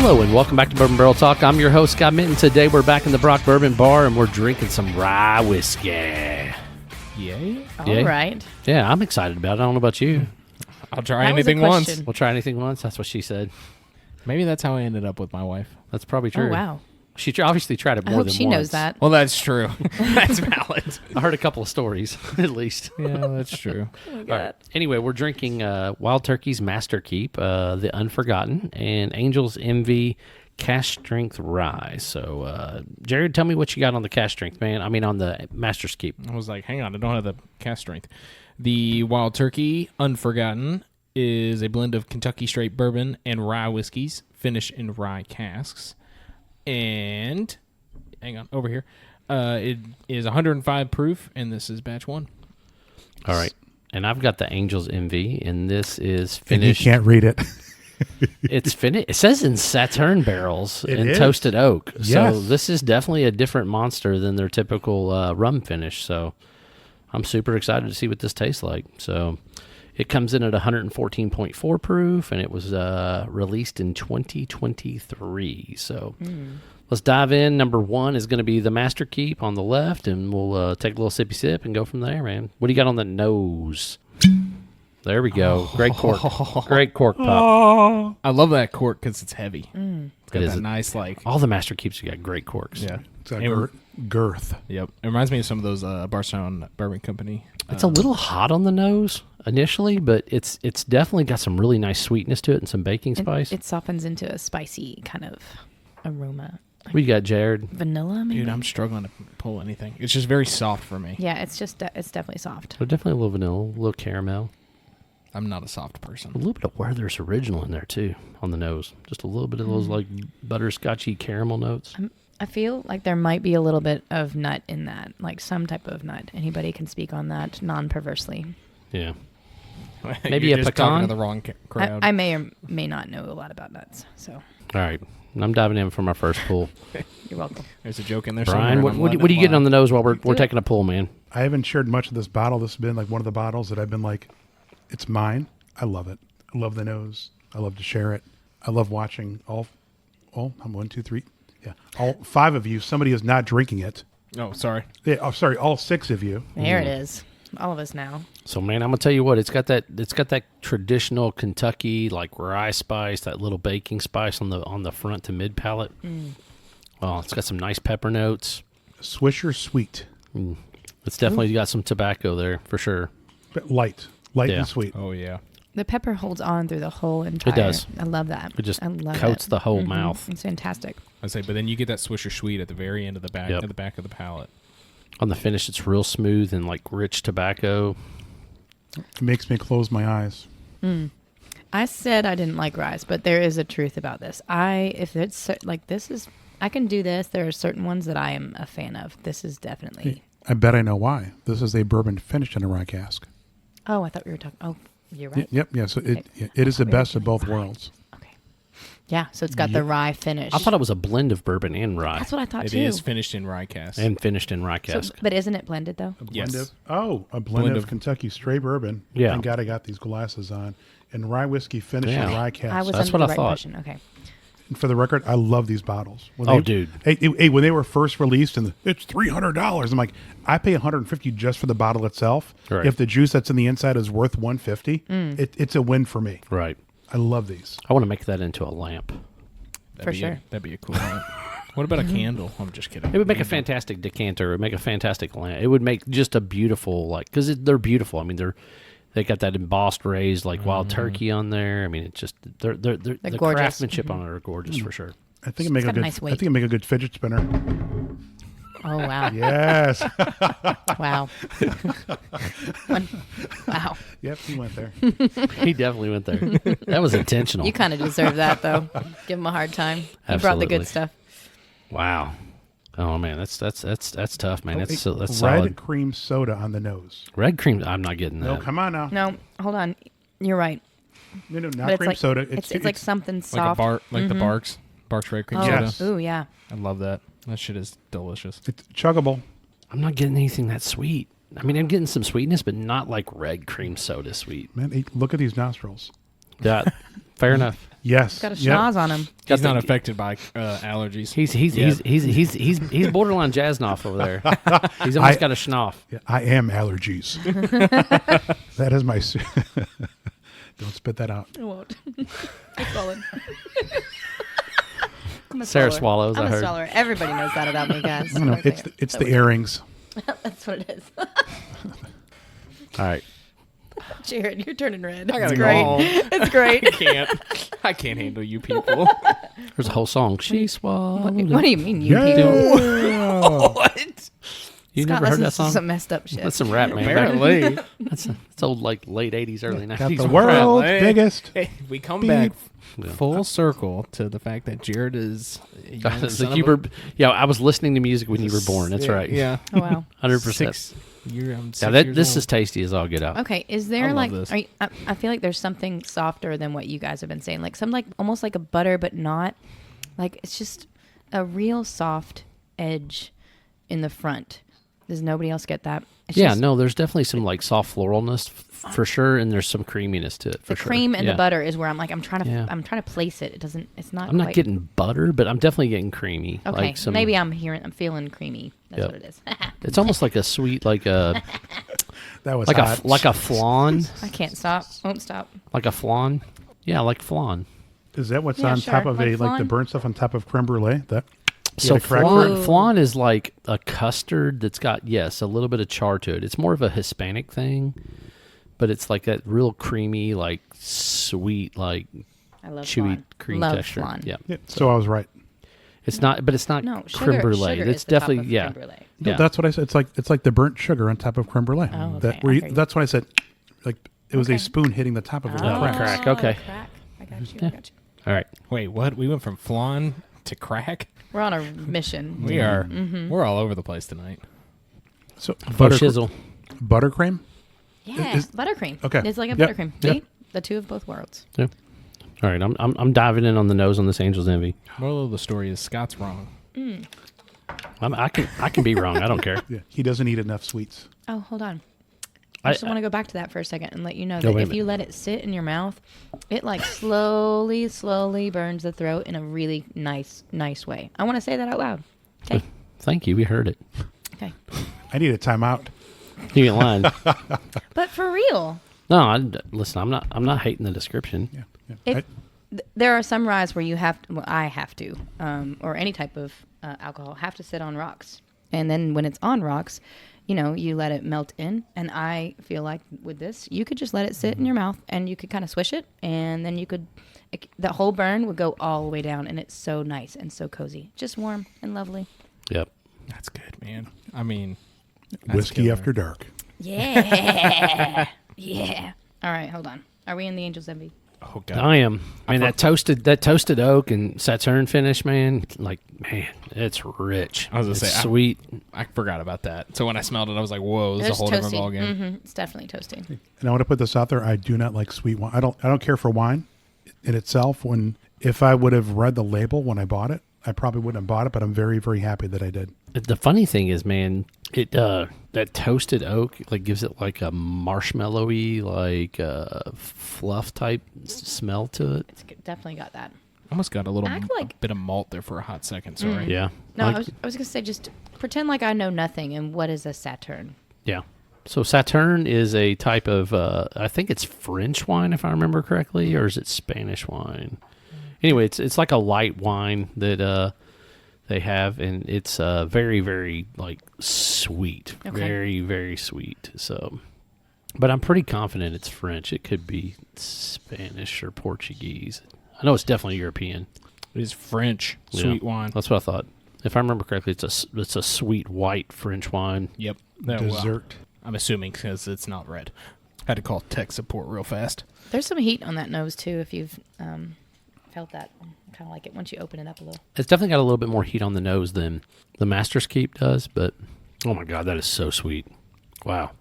Hello and welcome back to Bourbon Barrel Talk. I'm your host, Scott Minton. Today we're back in the Brock Bourbon Bar and we're drinking some rye whiskey. Yay. All right. Yeah, I'm excited about it. I don't know about you. I'll try That was a anything once. question. We'll try anything once. That's what she said. Maybe that's how I ended up with my wife. That's probably true. Oh, wow. She obviously tried it I more hope than she once. knows that. Well, that's true. That's valid. I heard a couple of stories, at least. Yeah, that's true. Oh, my All right. Anyway, we're drinking Wild Turkey's Master Keep, the Unforgotten, and Angel's Envy Cask Strength Rye. So, Jared, tell me what you got on the Cask Strength, man. I mean, on the Master's Keep. I was like, hang on, I don't have the cask strength. The Wild Turkey Unforgotten is a blend of Kentucky straight bourbon and rye whiskeys, finished in rye casks. And, hang on, over here. It is 105 proof, and this is batch 1. All right. And I've got the Angel's Envy, and this is And you finished. can't read it. It's finished. It says in Sauterne barrels It and is. toasted oak. So Yes. this is definitely a different monster than their typical rum finish. So I'm super excited to see what this tastes like. So it comes in at 114.4 proof, and it was released in 2023. So let's dive in. Number one is going to be the Master Keep on the left, and we'll take a little sippy sip and go from there, man. What do you got on the nose? There we go. Great cork. Great cork pop. I love that cork because it's heavy. It's got It is that a- nice, like, All the Master Keeps you got great corks. yeah. It's got And- girth. Yep. It reminds me of some of those Barcelona Bourbon Company. It's a little hot on the nose initially, but it's definitely got some really nice sweetness to it and some baking spice. It softens into a spicy kind of aroma. What you got, Jared? Vanilla, maybe? Dude, I'm struggling to pull anything. It's just very soft for me. Yeah, it's just, it's definitely soft. So definitely a little vanilla, a little caramel, I'm not a soft a person. little bit of Werther's Original in there too on the nose. Just a little bit of those like butterscotchy caramel notes. I feel like there might be a little bit of nut in that, like some type of nut. Anybody can speak on that non-perversely. Yeah. Maybe You're a just talking pecan? to the wrong crowd. I may or may not know a lot about nuts, so All right. I'm diving in for my first pull. you're welcome. There's a joke in there. Brian, somewhere, and what I'm are you getting on the nose while we're it. taking a pull, man? I haven't shared much of this bottle. This has been like one of the bottles that I've been like, it's mine. I love it. I love the nose. I love to share it. I love watching all I'm 1, 2, 3. Yeah. All 5 of you. Somebody is not drinking it. Oh, sorry. Yeah, oh, sorry. All 6 of you. There it is. All of us now. So man, I'm gonna tell you what, it's got that traditional Kentucky like rye spice, that little baking spice on the front to mid palate. Oh, it's got some nice pepper notes. Swisher sweet. It's definitely got some tobacco there for sure. But light. Light Yeah. and sweet. Oh, yeah. The pepper holds on through the whole entire. does. I love that. It just I love coats it. the whole Mhm. mouth. It's fantastic. I say, but then you get that Swisher Sweet at the very end of the back, Yep. at the back of the palate. On the finish, it's real smooth and like rich tobacco. It makes me close my eyes. I said I didn't like rye, but there is a truth about this. If it's like this is, I can do this. There are certain ones that I am a fan of. This is definitely. I bet I know why. This is a bourbon finished in a rye cask. Oh, I thought we were talking. Oh, you're right. Yep. Yeah. So Okay. it is the We were best of doing both rye. worlds. Okay. Yeah, so it's got the rye finish. I thought it was a blend of bourbon and rye, That's what I thought It too. is finished in rye cask. and finished in rye So, cask. but isn't it blended though? Yes. A blend of Kentucky straight bourbon. Yeah. Thank God I got these glasses on. And rye whiskey finished Yeah. in rye cask. I was That's under what the I right thought. impression. Okay. And for the record, I love these bottles. When Oh, dude. Hey, when they were first released, and it's $300. I'm like, I pay $150 just for the bottle itself. Right. If the juice that's in the inside is worth $150, it's a win for me. Right. I love these. I want to make that into a lamp. That'd For be sure. That'd be a cool one. What about a candle? I'm just kidding. It would make a fantastic decanter. It would make a fantastic lamp. It would make just a beautiful, like, because they're beautiful. I mean, they got that embossed raised like Wild Turkey on there. I mean, it's just they're the gorgeous. craftsmanship on it are gorgeous for sure. I think it make a got a good. nice I weight. think it make a good fidget spinner. Oh wow! Yes. Wow! Wow! Yep, he went there. He definitely went there. That was intentional. You kind of deserve that though. Give him a hard time. You brought the Absolutely. good stuff. Wow. Oh man, that's tough, man. That's Red solid. cream soda on the nose. Red cream. I'm not getting that. No, come on now. No, hold on. You're right. No, not But it's cream like soda. it's like something like soft. the Barks red cream Oh, Yes. soda. ooh yeah. I love that. That shit is delicious. It's chuggable. I'm not getting anything that sweet. I mean, I'm getting some sweetness, but not like red cream soda sweet. Man, look at these nostrils. Yeah, fair enough. Yes. Got a Yep. schnoz on him. He's not affected by allergies. He's borderline Jasnoff over there. He's almost got a schnoff. Yeah, I am allergies. That is my. Don't spit that out. I won't. I swallowed. I'm a Sarah swallower. swallows. I'm I a heard. swallower. Everybody knows that about me, guys. I don't know. It's the earrings. That's what it is. All right. Jared, you're turning red. I It's gotta go great. home. It's great. I can't handle you people. There's a whole song. She swallowed. What do you mean, you Yeah. people? What? You Scott never heard listens that to song? some messed up shit. That's some rap, man. Apparently. That's old, like late '80s, early Got '90s. the world's Hey. biggest. Hey, we come Beep. back Yeah. full circle to the fact that Jared is. a young It's son like of you a- were, yeah, I was listening to music when you were born. That's yeah, right. Yeah. Oh, wow. 100%. I'm Yeah, this is tasty as all get out. Okay, is I there love like this. are you, I feel like there's something softer than what you guys have been saying, like some like almost like a butter, but not like it's just a real soft edge in the front. Does nobody else get that? It's Yeah, just no, there's definitely some like soft floralness for sure, and there's some creaminess to it. For the sure. cream and Yeah. the butter is where I'm like I'm trying to Yeah. place it. It doesn't. It's not. I'm not quite- getting butter, but I'm definitely getting creamy. Okay, like some, maybe I'm feeling creamy. That's Yep. what it is. It's almost like a sweet, like a That was like hot. a flan, I can't stop. Won't stop. like a flan. Yeah, like flan. Is that what's Yeah, on sure. top of Like like the flan? burnt stuff on top of creme brulee? That So a crack flan, for it? flan is like a custard that's got, yes, a little bit of char to it. It's more of a Hispanic thing, but it's like that real creamy, like sweet, like I love chewy flan. cream Love texture. flan. Yeah. yeah, so I was right. It's not, but it's not No, creme brulee. Sugar It's is the top definitely of yeah. creme brulee. No, Yeah. that's what I said. It's like the burnt sugar on top of creme brulee. Oh, okay. That I hear you. that's what I said. Like it was Okay. a spoon hitting the top of a Oh, little crack. crack. Okay. Crack. I got you. Yeah. I got you. All right. Wait, what? We went from flan to crack? We're on a mission. We are. Mm-hmm. We're all over the place tonight. So Butter shizzle. buttercream. Yeah, Is- buttercream. okay. It's like a Yep. buttercream. Yep. See? The two of both worlds. Yeah. All right. I'm diving in on the nose on this Angel's Envy. Moral of the story is Scott's wrong. I can be wrong. I don't care. Yeah, he doesn't eat enough sweets. Oh, hold on. I just want to go back to that for a second and let you know that wait a if minute. you let it sit in your mouth, it like slowly burns the throat in a really nice way. I want to say that out loud. Okay. Thank you. We heard it. Okay. I need a timeout. You ain't lying. But for real, No, listen. I'm not hating the description. Yeah. yeah. if there are some ryes where you have to, well, I have to, or any type of alcohol have to sit on rocks. And then when it's on rocks, you know, you let it melt in. And I feel like with this, you could just let it sit in your mouth and you could kind of swish it. And then you could, the whole burn would go all the way down. And it's so nice and so cozy. Just warm and lovely. Yep. That's good, man. I mean, that's Whiskey killer. after dark. Yeah. Yeah. All right, hold on. Are we in the Angel's Envy? Oh god. I am. I mean, that toasted oak and Sauterne finish, man. Like, man, it's rich. I was gonna It's say, sweet. I forgot about that. So when I smelled it, I was like, "Whoa, this is a It's whole different toasty. ballgame." Mm-hmm. It's definitely toasty. And I want to put this out there. I do not like sweet wine. I don't care for wine in itself. If I would have read the label when I bought it, I probably wouldn't have bought it. But I'm very, very happy that I did. The funny thing is, man, it that toasted oak like gives it like a marshmallowy, like fluff type smell to it. It's definitely got that. Almost got a little Act like- a bit of malt there for a hot second. Sorry. Yeah. No, Like- I was going to say just pretend like I know nothing. And what is a Sauterne? Yeah. So Sauterne is a type of, I think it's French wine, if I remember correctly, or is it Spanish wine? Anyway, it's like a light wine that they have, and it's very, very like sweet, Okay. very, very sweet. So, but I'm pretty confident it's French. It could be Spanish or Portuguese. I know it's definitely European. It is French Yeah. sweet wine. That's what I thought. If I remember correctly, it's a sweet white French wine. Yep. Well, Dessert. I'm assuming because it's not red. Had to call tech support real fast. There's some heat on that nose, too, if you've felt that. Kind of like it once you open it up a little. It's definitely got a little bit more heat on the nose than the Master's Keep does, but oh my God, that is so sweet. Wow.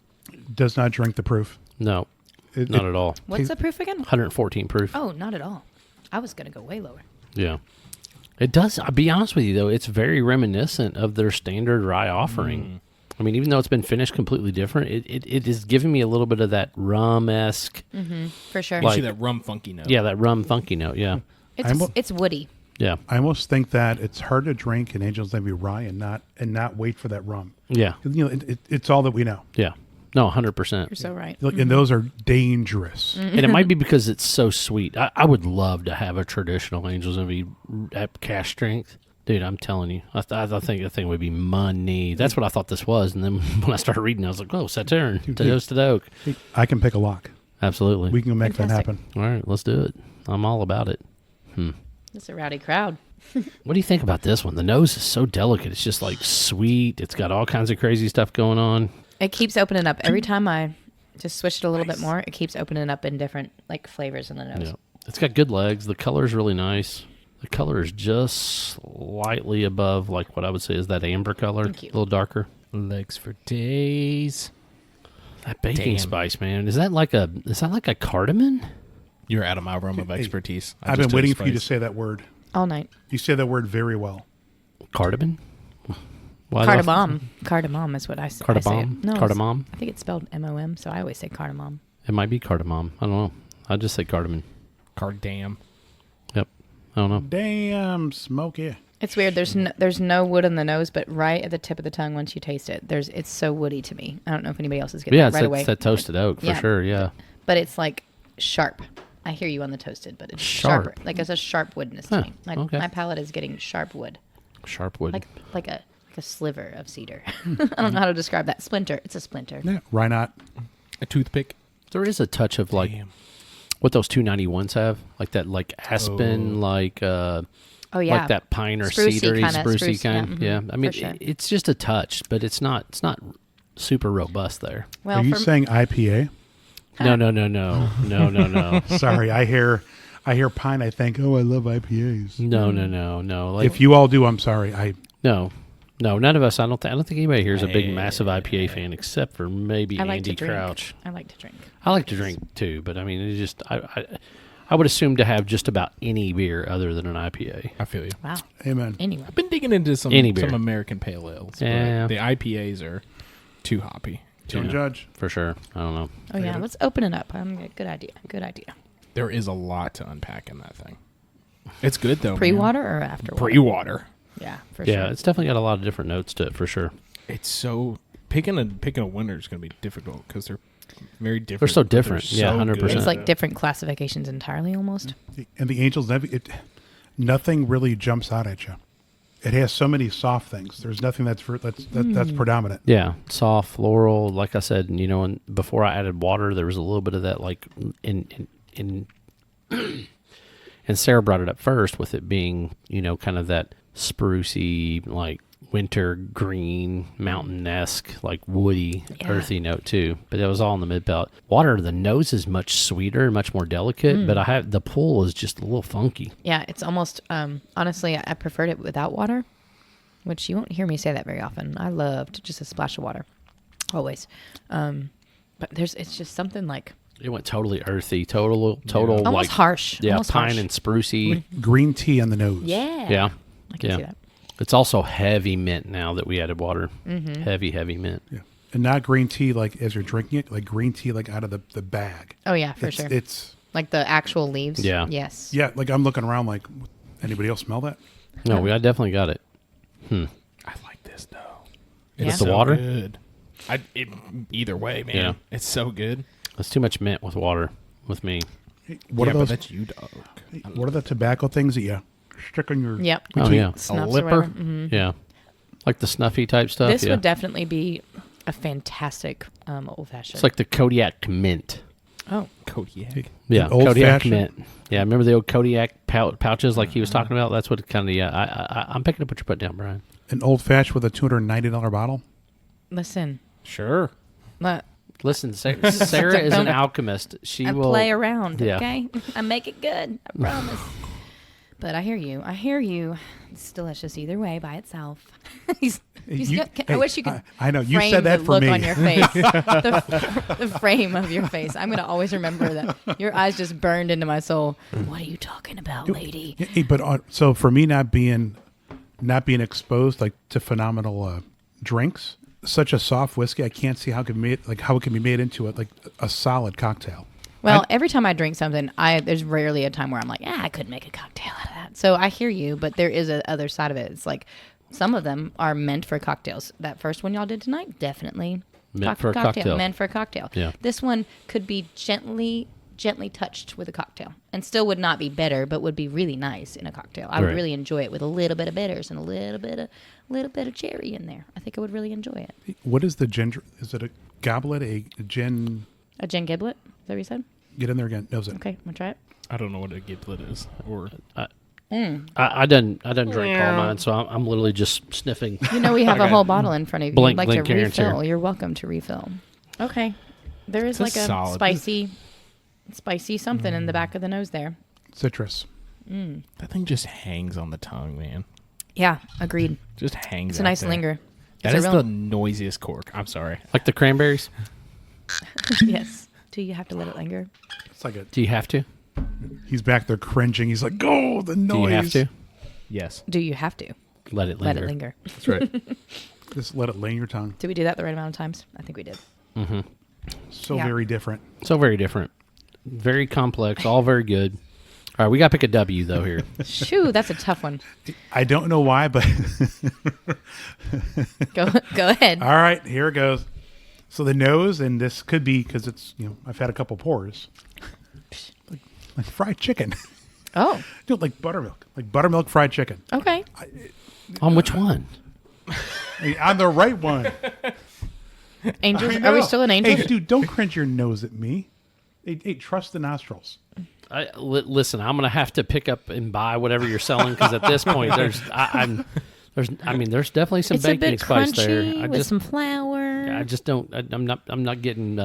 Does not drink the proof. No, It- not it- at all. What's the proof again? 114 proof. Oh, not at all. I was going to go way lower. Yeah. It does. I'll be honest with you, though, it's very reminiscent of their standard rye offering. I mean, even though it's been finished completely different, it is giving me a little bit of that rum-esque. For sure. You Like- see that rum funky note. Yeah, that rum funky note. Yeah. It's woody. Yeah. I almost think that it's hard to drink an Angel's Navy rye and not wait for that rum. Yeah. You know, it's all that we know. Yeah. No, 100%. You're so right. And those are dangerous. And it might be because it's so sweet. I would love to have a traditional Angel's Envy at cash strength. Dude, I'm telling you, I think the thing would be money. That's what I thought this was. And then when I started reading, I was like, oh, Sauterne, toasted oak. I can pick a lock. Absolutely. We can go make Fantastic. that happen. All right, let's do it. I'm all about it. It's a rowdy crowd. What do you think about this one? The nose is so delicate. It's just like sweet. It's got all kinds of crazy stuff going on. It keeps opening up every time I just switch it a little bit more. It keeps opening up in different like flavors in the nose. Yeah. It's got good legs. The color is really nice. The color is just slightly above like what I would say is that amber color. Thank you. A little darker. Legs for days. That baking Damn. spice, man. Is that like a cardamom? You're out of my realm of expertise. I've been waiting for you to say that word. All night. You say that word very well. Cardamom? Why Cardamom. Cardamom is what I say. Cardamom? No, Cardamom? I think it's spelled M-O-M, so I always say cardamom. It might be cardamom. I don't know. I just say cardamom. Cardam. Yep. I don't know. Damn, smoky. It's weird. There's no wood in the nose, but right at the tip of the tongue, once you taste it, it's so woody to me. I don't know if anybody else is getting Yeah, that right away. it's that toasted oak for Yeah. sure. Yeah. But it's like sharp. I hear you on the toasted, but it's Sharp. sharper. Like it's a sharp woodness Huh, to me. Like okay. my palate is getting sharp wood, Sharp wood. like a sliver of cedar. I don't know how to describe that. Splinter. It's a splinter. Yeah, why not? A toothpick. There is a touch of like Damn. what those 291s have, like that, like aspen, like Oh yeah. like that pine or Sprucey cedary, kinda, sprucey spruce, kind. yeah, Yeah, I mean, for sure. it's just a touch, but it's not super robust there. Well, Are you saying IPA? No. Sorry, I hear pine. I think, oh, I love IPAs. No. Like, If you all do, I'm sorry. no, none of us. I don't think anybody here is a big, massive IPA fan, except for maybe I like Andy to drink. Crouch. I like to drink. I like to drink too, but I mean, it just I would assume to have just about any beer other than an IPA. I feel you. Wow. Amen. Anyway, I've been digging into some Any beer. American pale ales. Yeah. But the IPAs are too hoppy. Don't judge. For sure. I don't know. oh yeah, let's open it up. Good idea. Good idea. There is a lot to unpack in that thing. It's good though. Pre-water or after water? Pre-water. Yeah, for Yeah, sure. it's definitely got a lot of different notes to it for sure. It's so picking a winner is going to be difficult because they're very different. They're so but they're different. Yeah, so 100%. good. It's like different classifications entirely, almost. And the Angels, nothing really jumps out at you. It has so many soft things. There's nothing that's predominant. Yeah, soft floral. Like I said, and before I added water, there was a little bit of that. Like in and Sarah brought it up first with it being, kind of that sprucey, like winter green, mountain-esque, like woody, earthy note too. But it was all in the mid palate. Water, the nose is much sweeter, much more delicate. But the pull is just a little funky. Yeah, it's almost, honestly, I preferred it without water, which you won't hear me say that very often. I loved just a splash of water, always. But it's just something like It went totally earthy, total almost like harsh. yeah, almost pine harsh. and sprucey. Green tea on the nose. Yeah. Yeah, I can yeah. see that. It's also heavy mint now that we added water. Heavy mint. Yeah. And not green tea like as you're drinking it, like green tea like out of the bag. Oh, yeah, for It's- sure. It's Like the actual leaves. Yeah. Yes. yeah, like I'm looking around like anybody else smell that? No, I definitely got it. I like this though. Yeah. It's The water? Good. Either way, man. Yeah. It's so good. It's too much mint with water with me. Hey, what yeah, are but those? that's you, dog. What are the tobacco things that you stick on your? Yep. Oh yeah, Snuffs or lipper? whatever. Mhm. yeah, like the snuffy type stuff. This yeah, would definitely be a fantastic old fashioned. it's like the Kodiak mint. oh, Kodiak. Yeah, old Kodiak fashioned? mint. Yeah, remember the old Kodiak pouches like he was talking about? That's what kind of. Yeah, I'm picking up what you're putting down, Brian. An old fashioned with a $290 bottle. listen. Sure. Listen, Sarah is an alchemist. She I will play around, yeah. okay? I make it good. I promise. But I hear you. It's delicious either way by itself. I wish you could. I know you frame said that the for look me. on your face, the frame of your face. I'm gonna always remember that. Your eyes just burned into my soul. What are you talking about, lady? Yeah, but so for me not being exposed like to phenomenal drinks, such a soft whiskey, I can't see how it can be made into like a solid cocktail. Well, every time I drink something, there's rarely a time where I'm like, I could make a cocktail out of that. So I hear you, but there is a other side of it. It's like some of them are meant for cocktails. That first one y'all did tonight, definitely Meant for a cocktail. Meant for a cocktail. Yeah. This one could be gently touched with a cocktail, and still would not be better, but would be really nice in a cocktail. I would Right. really enjoy it with a little bit of bitters and a little bit of cherry in there. I think I would really enjoy it. What is the ginger? Is it a goblet, a gin? A gin giblet? Is that what you said? Get in there again. Knows it. Okay, I'm gonna try it. I don't know what a giblet is. Or I didn't drink all mine, so I'm literally just sniffing. You know we have a whole bottle in front of you. Blink, You'd like to Karen, chair. refill. You're welcome to refill. Okay. There is It's like a solid. spicy something in the back of the nose there. Citrus. that thing just hangs on the tongue, man. Yeah, agreed. Just hangs. It's a out nice there. linger. That It's is a the noisiest cork. I'm sorry. Like the cranberries? Yes. Do you have to let it linger? It's like a. Do you have to? He's back there cringing. He's like, "Oh, the noise." Do you have to? Yes. Do you have to Let it linger. let it linger? That's right. Just let it lay in your tongue. Did we do that the right amount of times? I think we did. So Yeah. very different. So very different. Very complex. All very good. All right, we got to pick a W, though, here. Shoo, that's a tough one. I don't know why, but Go ahead. all right, here it goes. So the nose, and this could be because it's I've had a couple pours, like fried chicken. Oh, Dude, like buttermilk fried chicken. okay. On which one? On the right one. Angels. I Are we know. still in angels? Hey, dude, don't cringe your nose at me. Hey, trust the nostrils. Listen, I'm going to have to pick up and buy whatever you're selling because at this point, there's definitely some It's a baking bit spice crunchy there. with some flour. I just don't. I'm not getting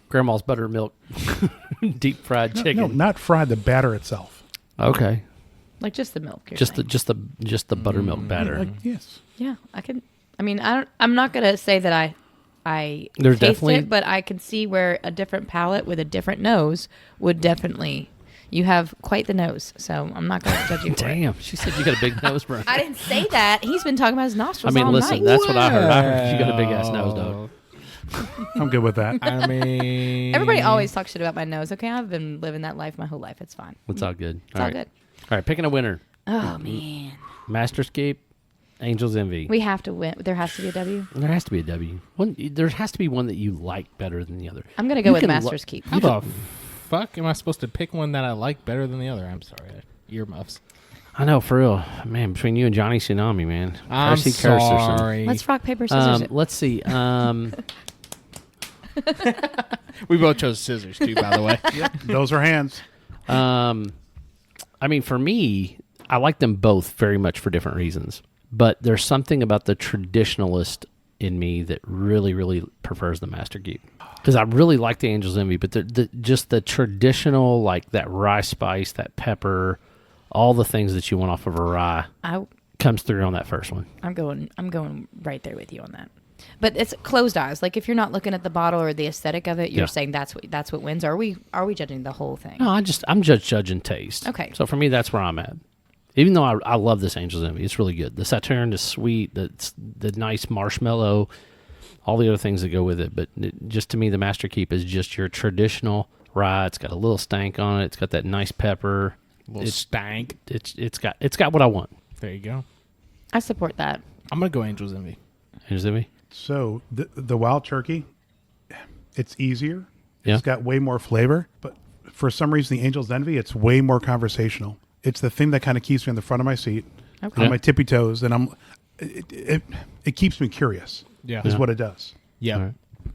grandma's buttermilk deep fried chicken. No, not fried. The batter itself. Okay, Like just the milk. you're just saying. the buttermilk batter. Like, yes. Yeah, I can. I mean, I'm not gonna say that I There's taste definitely- it, but I can see where a different palate with a different nose would definitely. You have quite the nose, so I'm not going to judge you for it. Damn, she said you got a big nose, bro. I didn't say that. He's been talking about his I nostrils mean, all listen, night. that's what I heard. I heard you got a big ass nose, dog. I'm good with that. I mean, Everybody always talks shit about my nose. Okay, I've been living that life my whole life. It's fine. It's all good. It's all good. All right, picking a winner. Oh man, Masterscape, Angel's Envy. we have to win. There has to be a W. There has to be a W. There has to be one that you like better than the other. I'm gonna go You with can Master's Keep. How the fuck am I supposed to pick one that I like better than the other? I'm sorry. Earmuffs. I know, for real, man. Between you and Johnny Tsunami, man. I'm Cursey Curserson. sorry. Let's rock paper scissors. it. Let's see. We both chose scissors too, by the way. Those are hands. I mean, for me, I like them both very much for different reasons. But there's something about the traditionalist in me that really, really prefers the Master Keep. Because I really like the Angel's Envy, but just the traditional, like that rye spice, that pepper, all the things that you want off of a rye comes through on that first one. I'm going right there with you on that. But it's closed eyes. Like if you're not looking at the bottle or the aesthetic of it, you're saying that's what wins. Are we judging the whole thing? No, I'm just judging taste. Okay. So for me, that's where I'm at. Even though I love this Angel's Envy, it's really good. The Sauterne is sweet. The nice marshmallow, all the other things that go with it. But just to me, the Master Keep is just your traditional rye. It's got a little stank on it. It's got that nice pepper. Little stank. It's got what I want. There you go. I support that. I'm gonna go Angel's Envy. Angel's Envy. So the Wild Turkey, it's easier. Yeah. It's got way more flavor. But for some reason, the Angel's Envy, it's way more conversational. It's the thing that kind of keeps me on the front of my seat, on my tippy toes, and it keeps me curious. Yeah. Is what it does. Yeah. All right.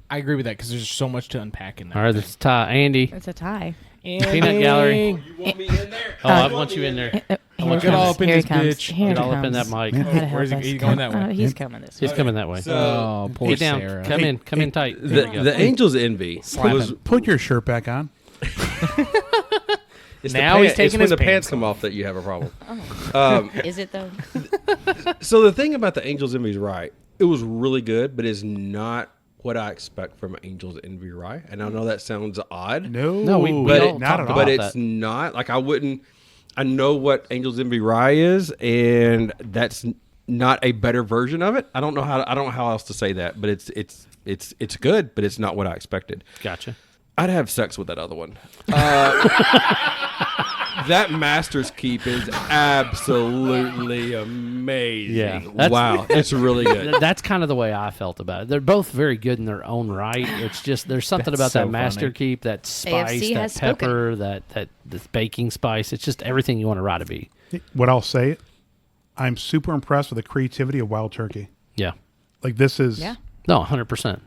I agree with that because there's so much to unpack in that. All right, that's Ty. Andy. It's a tie. Peanut Gallery. You want me in there? Oh, I want you in there. Here Get all up in Here this he comes. bitch. Here Get he all up in that comes. mic. I gotta Where's help he us. going that way? He's coming this way. He's coming that way. Oh, poor Get down. Sarah. Come in. Come in tight. There we go. The Angel's Envy was Put your shirt back on. it's Now the he's taking it's when his the pants pants come off that you have a problem. Is it though? So the thing about the Angel's Envy is right. It was really good, but it's not what I expect from Angel's Envy rye. And I know that sounds odd. No, we but all it, not talked at all. about but it's that. not like I wouldn't. I know what Angel's Envy rye is, and that's not a better version of it. I don't know how else to say that, but it's good, but it's not what I expected. Gotcha. I'd have sex with that other one. That Master's Keep is absolutely amazing. Yeah, Wow, it's really good. That's kind of the way I felt about it. They're both very good in their own right. It's just there's something That's about so that Master funny. Keep, that spice, AFC that has pepper, that baking spice. It's just everything you want a rye to be. What I'll say, I'm super impressed with the creativity of Wild Turkey. Yeah. Like this is Yeah. No, 100%.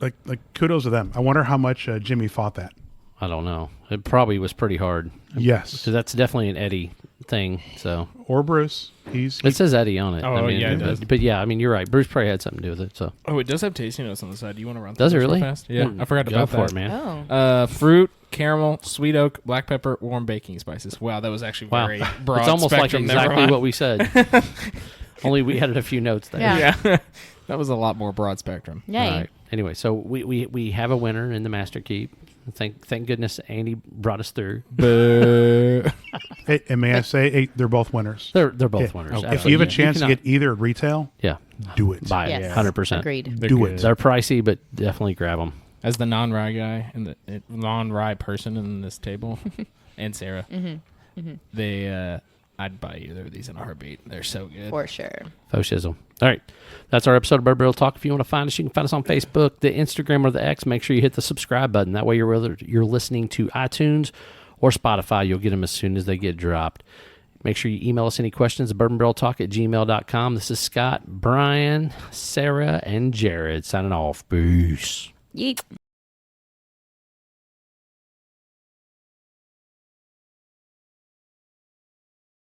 like kudos to them. I wonder how much Jimmy fought that. I don't know. It probably was pretty hard. Yes, So that's definitely an Eddie thing. So or Bruce. it says Eddie on it. Oh, yeah, it does. But yeah, I mean, you're right. Bruce probably had something to do with it. So Oh, it does have tasting notes on the side. Do you want to run? does it through those real really? Fast? Yeah, I forgot Go about for that. it, man. Oh. Fruit, caramel, sweet oak, black pepper, warm baking spices. Wow, that was actually Wow, very broad. it's almost like spectrum. Never exactly mind. what we said. Only we added a few notes there. Yeah. Yeah, that was a lot more broad spectrum. Yay. All right. Anyway, so we have a winner in the Master Keep. Thank goodness Andy brought us through. Boo. Hey, and may I say, hey, they're both winners. They're both Yeah. winners. Okay. If you have a Absolutely. chance to cannot- get either at retail, yeah, do it. buy it. Yes. 100%. Agreed. They're Do good. it. They're pricey, but definitely grab them. As the non-rye guy and the non-rye person in this table, and Sarah, they I'd buy either of these in a heartbeat. They're so good. For sure. Faux shizzle. All right. That's our episode of Bourbon Barrel Talk. If you want to find us, you can find us on Facebook, the Instagram, or the X. Make sure you hit the subscribe button. That way you're listening to iTunes or Spotify. You'll get them as soon as they get dropped. Make sure you email us any questions at bourbonbarreltalk@gmail.com. This is Scott, Brian, Sarah, and Jared signing off. Peace. Yeet.